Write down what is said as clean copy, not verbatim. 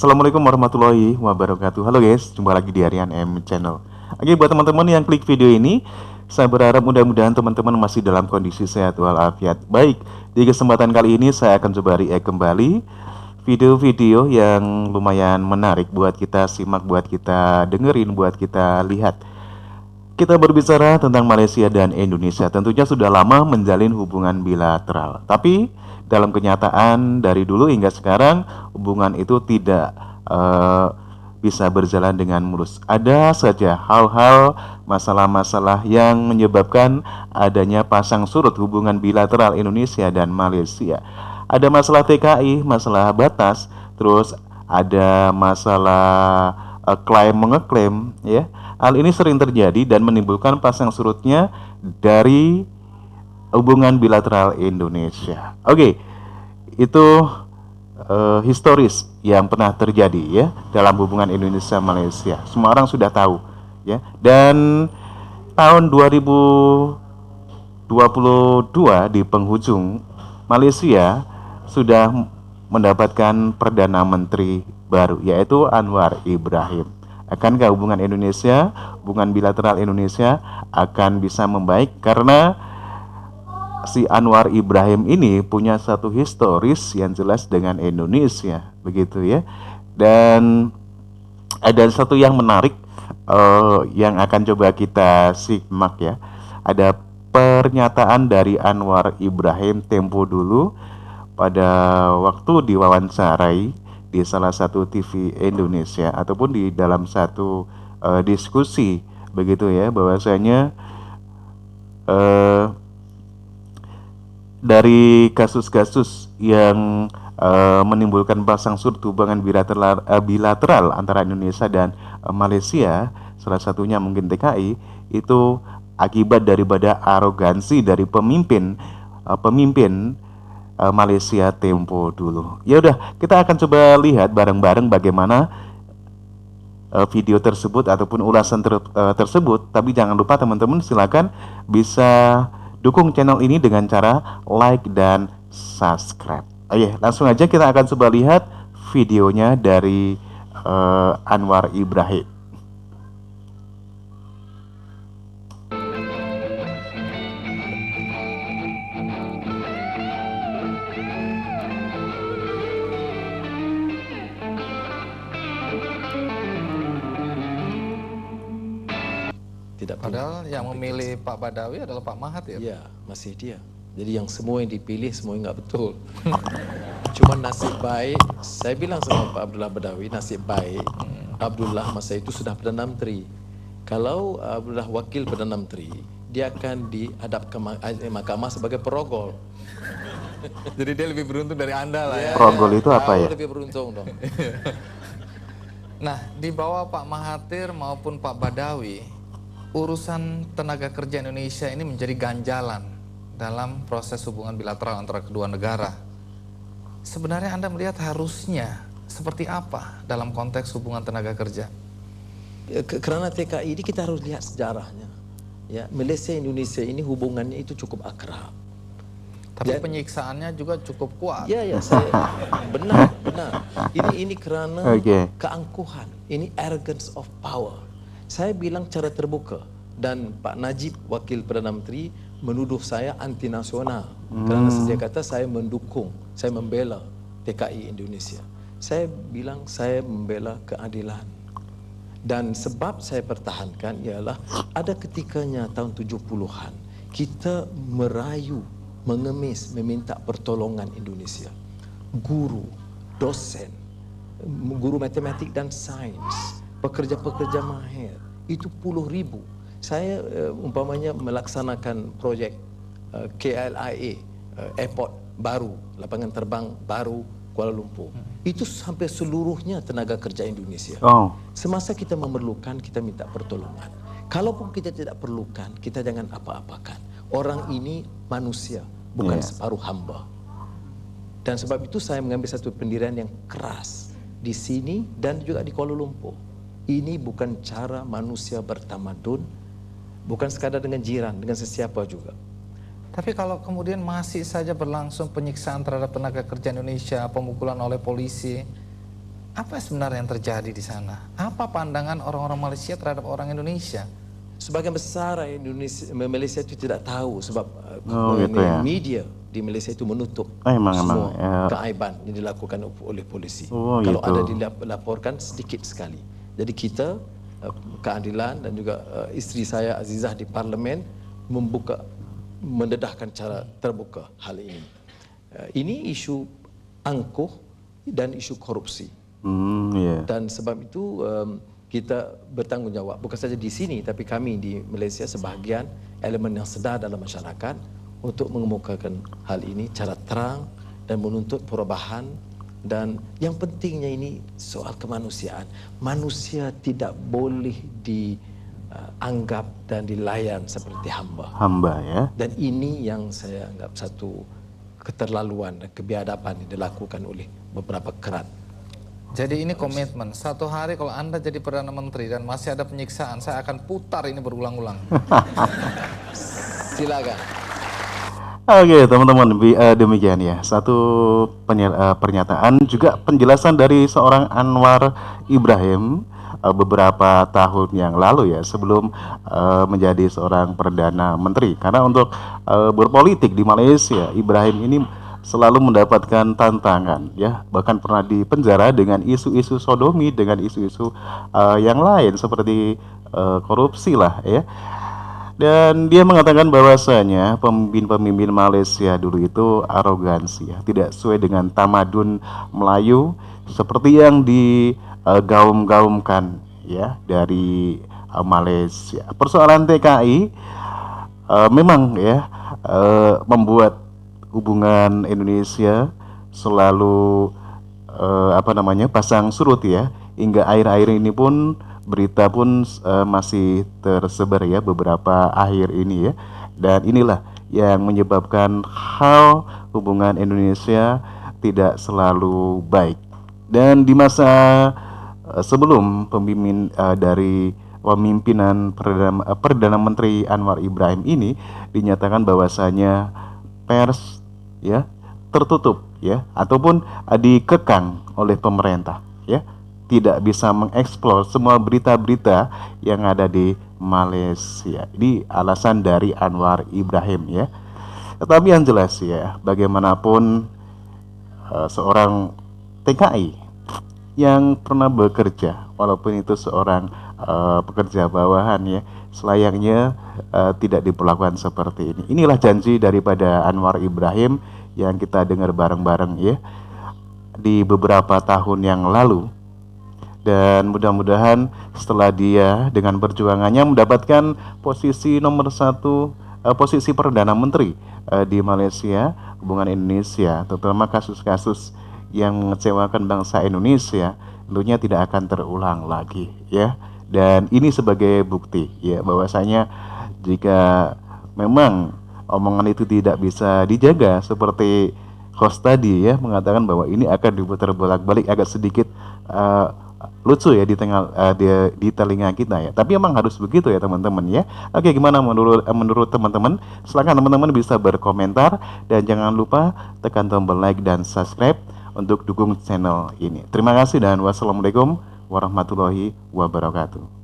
Assalamualaikum warahmatullahi wabarakatuh. Halo guys, jumpa lagi di Aryan M Channel. Oke, buat teman-teman yang klik video ini, saya berharap mudah-mudahan teman-teman masih dalam kondisi sehat walafiat. Baik, di kesempatan kali ini saya akan coba react kembali video-video yang lumayan menarik buat kita simak, buat kita dengerin, buat kita lihat. Kita berbicara tentang Malaysia dan Indonesia. Tentunya sudah lama menjalin hubungan bilateral. Tapi dalam kenyataan dari dulu hingga sekarang hubungan itu tidak bisa berjalan dengan mulus. Ada saja hal-hal, masalah-masalah yang menyebabkan adanya pasang surut hubungan bilateral Indonesia dan Malaysia. Ada masalah TKI, masalah batas, terus ada masalah klaim mengeklaim, ya. Hal ini sering terjadi dan menimbulkan pasang surutnya dari hubungan bilateral Indonesia. Oke, itu historis yang pernah terjadi ya dalam hubungan Indonesia Malaysia. Semua orang sudah tahu ya. Dan tahun 2022 di penghujung, Malaysia sudah mendapatkan Perdana Menteri baru, yaitu Anwar Ibrahim. Akankah hubungan Indonesia, hubungan bilateral Indonesia akan bisa membaik? Karena si Anwar Ibrahim ini punya satu historis yang jelas dengan Indonesia, begitu ya. Dan ada satu yang menarik yang akan coba kita simak ya. Ada pernyataan dari Anwar Ibrahim tempo dulu pada waktu diwawancarai di salah satu TV Indonesia ataupun di dalam satu diskusi, begitu ya, bahwasanya dari kasus-kasus yang menimbulkan pasang surut hubungan bilateral antara Indonesia dan Malaysia, salah satunya mungkin TKI, itu akibat daripada arogansi dari pemimpin Malaysia tempo dulu. Ya udah, kita akan coba lihat bareng-bareng bagaimana video tersebut ataupun ulasan tersebut. Tapi jangan lupa teman-teman, silakan bisa dukung channel ini dengan cara like dan subscribe. Oke, langsung aja kita akan coba lihat videonya dari Anwar Ibrahim. Tidak Padahal yang memilih Pak Badawi adalah Pak Mahathir. Iya, masih dia. Jadi yang semua yang dipilih semua nggak betul. Cuma nasib baik, saya bilang sama Pak Abdullah Badawi, nasib baik Abdullah masa itu sudah Perdana Menteri. Kalau Abdullah wakil Perdana Menteri, dia akan dihadap ke mahkamah sebagai perogol. Jadi dia lebih beruntung dari Anda lah ya. Perogol itu apa ya? Lebih beruntung dong. Nah, di bawah Pak Mahathir maupun Pak Badawi, urusan tenaga kerja Indonesia ini menjadi ganjalan dalam proses hubungan bilateral antara kedua negara. Sebenarnya Anda melihat harusnya seperti apa dalam konteks hubungan tenaga kerja? Kerana TKI ini kita harus lihat sejarahnya. Ya, Malaysia Indonesia ini hubungannya itu cukup akrab. Tapi penyiksaannya juga cukup kuat. Ya, saya benar. Ini kerana keangkuhan, ini arrogance of power. Saya bilang cara terbuka, dan Pak Najib wakil Perdana Menteri menuduh saya anti nasional kerana dia kata saya mendukung, saya membela TKI Indonesia. Saya bilang saya membela keadilan. Dan sebab saya pertahankan ialah ada ketikanya tahun 70-an kita merayu, mengemis, meminta pertolongan Indonesia. Guru, dosen, guru matematik dan sains, pekerja-pekerja mahir, itu puluh ribu. Saya umpamanya melaksanakan projek KLIA, airport baru, lapangan terbang baru Kuala Lumpur. Itu sampai seluruhnya tenaga kerja Indonesia. Semasa kita memerlukan, kita minta pertolongan. Kalaupun kita tidak perlukan, kita jangan apa-apakan. Orang ini manusia, bukan separuh hamba. Dan sebab itu saya mengambil satu pendirian yang keras di sini dan juga di Kuala Lumpur. Ini bukan cara manusia bertamadun, bukan sekadar dengan jiran, dengan sesiapa juga. Tapi kalau kemudian masih saja berlangsung penyiksaan terhadap tenaga kerja Indonesia, pemukulan oleh polisi, Apa sebenarnya yang terjadi di sana? Apa pandangan orang-orang Malaysia terhadap orang Indonesia? Sebagian besar Malaysia itu tidak tahu sebab gitu ya. media di Malaysia itu menutup Emang, semua keaiban yang dilakukan oleh polisi. Kalau ada dilaporkan sedikit sekali. Jadi kita keadilan dan juga isteri saya Azizah di parlimen mendedahkan cara terbuka hal ini. Ini isu angkuh dan isu korupsi. Dan sebab itu kita bertanggung jawab bukan saja di sini tapi kami di Malaysia sebahagian elemen yang sedar dalam masyarakat untuk mengemukakan hal ini cara terang dan menuntut perubahan. Dan yang pentingnya ini soal kemanusiaan. Manusia tidak boleh dianggap dan dilayan seperti hamba. Hamba ya. Dan ini yang saya anggap satu keterlaluan dan kebiadaban yang dilakukan oleh beberapa kerat. Jadi ini komitmen, satu hari kalau Anda jadi Perdana Menteri dan masih ada penyiksaan, saya akan putar ini berulang-ulang. Silakan. Oke teman-teman, demikian ya satu pernyataan juga penjelasan dari seorang Anwar Ibrahim beberapa tahun yang lalu ya sebelum menjadi seorang Perdana Menteri. Karena untuk berpolitik di Malaysia, Ibrahim ini selalu mendapatkan tantangan ya, bahkan pernah dipenjara dengan isu-isu sodomi, dengan isu-isu yang lain seperti korupsi lah ya. Dan dia mengatakan bahwasanya pemimpin-pemimpin Malaysia dulu itu arogansi ya, tidak sesuai dengan tamadun Melayu seperti yang digaum-gaumkan ya dari Malaysia. Persoalan TKI memang ya membuat hubungan Indonesia selalu pasang surut ya, hingga akhir-akhir ini pun berita pun masih tersebar ya beberapa akhir ini ya. Dan inilah yang menyebabkan hal hubungan Indonesia tidak selalu baik. Dan di masa sebelum dari pemimpinan Perdana Menteri Anwar Ibrahim ini dinyatakan bahwasanya pers ya tertutup ya ataupun dikekang oleh pemerintah ya, tidak bisa mengeksplor semua berita-berita yang ada di Malaysia. Ini alasan dari Anwar Ibrahim ya. Tetapi yang jelas ya, bagaimanapun seorang TKI yang pernah bekerja, walaupun itu seorang pekerja bawahan ya, selayaknya tidak diperlakukan seperti ini. Inilah janji daripada Anwar Ibrahim yang kita dengar bareng-bareng ya di beberapa tahun yang lalu. Dan mudah-mudahan setelah dia dengan perjuangannya mendapatkan posisi nomor 1, posisi Perdana Menteri di Malaysia, hubungan Indonesia, terutama kasus-kasus yang mengecewakan bangsa Indonesia tentunya tidak akan terulang lagi ya. Dan ini sebagai bukti ya bahwasanya jika memang omongan itu tidak bisa dijaga, seperti host tadi ya mengatakan bahwa ini akan diputar bolak-balik, agak sedikit lucu ya di telinga kita ya. Tapi emang harus begitu ya teman-teman ya. Oke, gimana menurut teman-teman? Silakan teman-teman bisa berkomentar dan jangan lupa tekan tombol like dan subscribe untuk dukung channel ini. Terima kasih dan wassalamualaikum warahmatullahi wabarakatuh.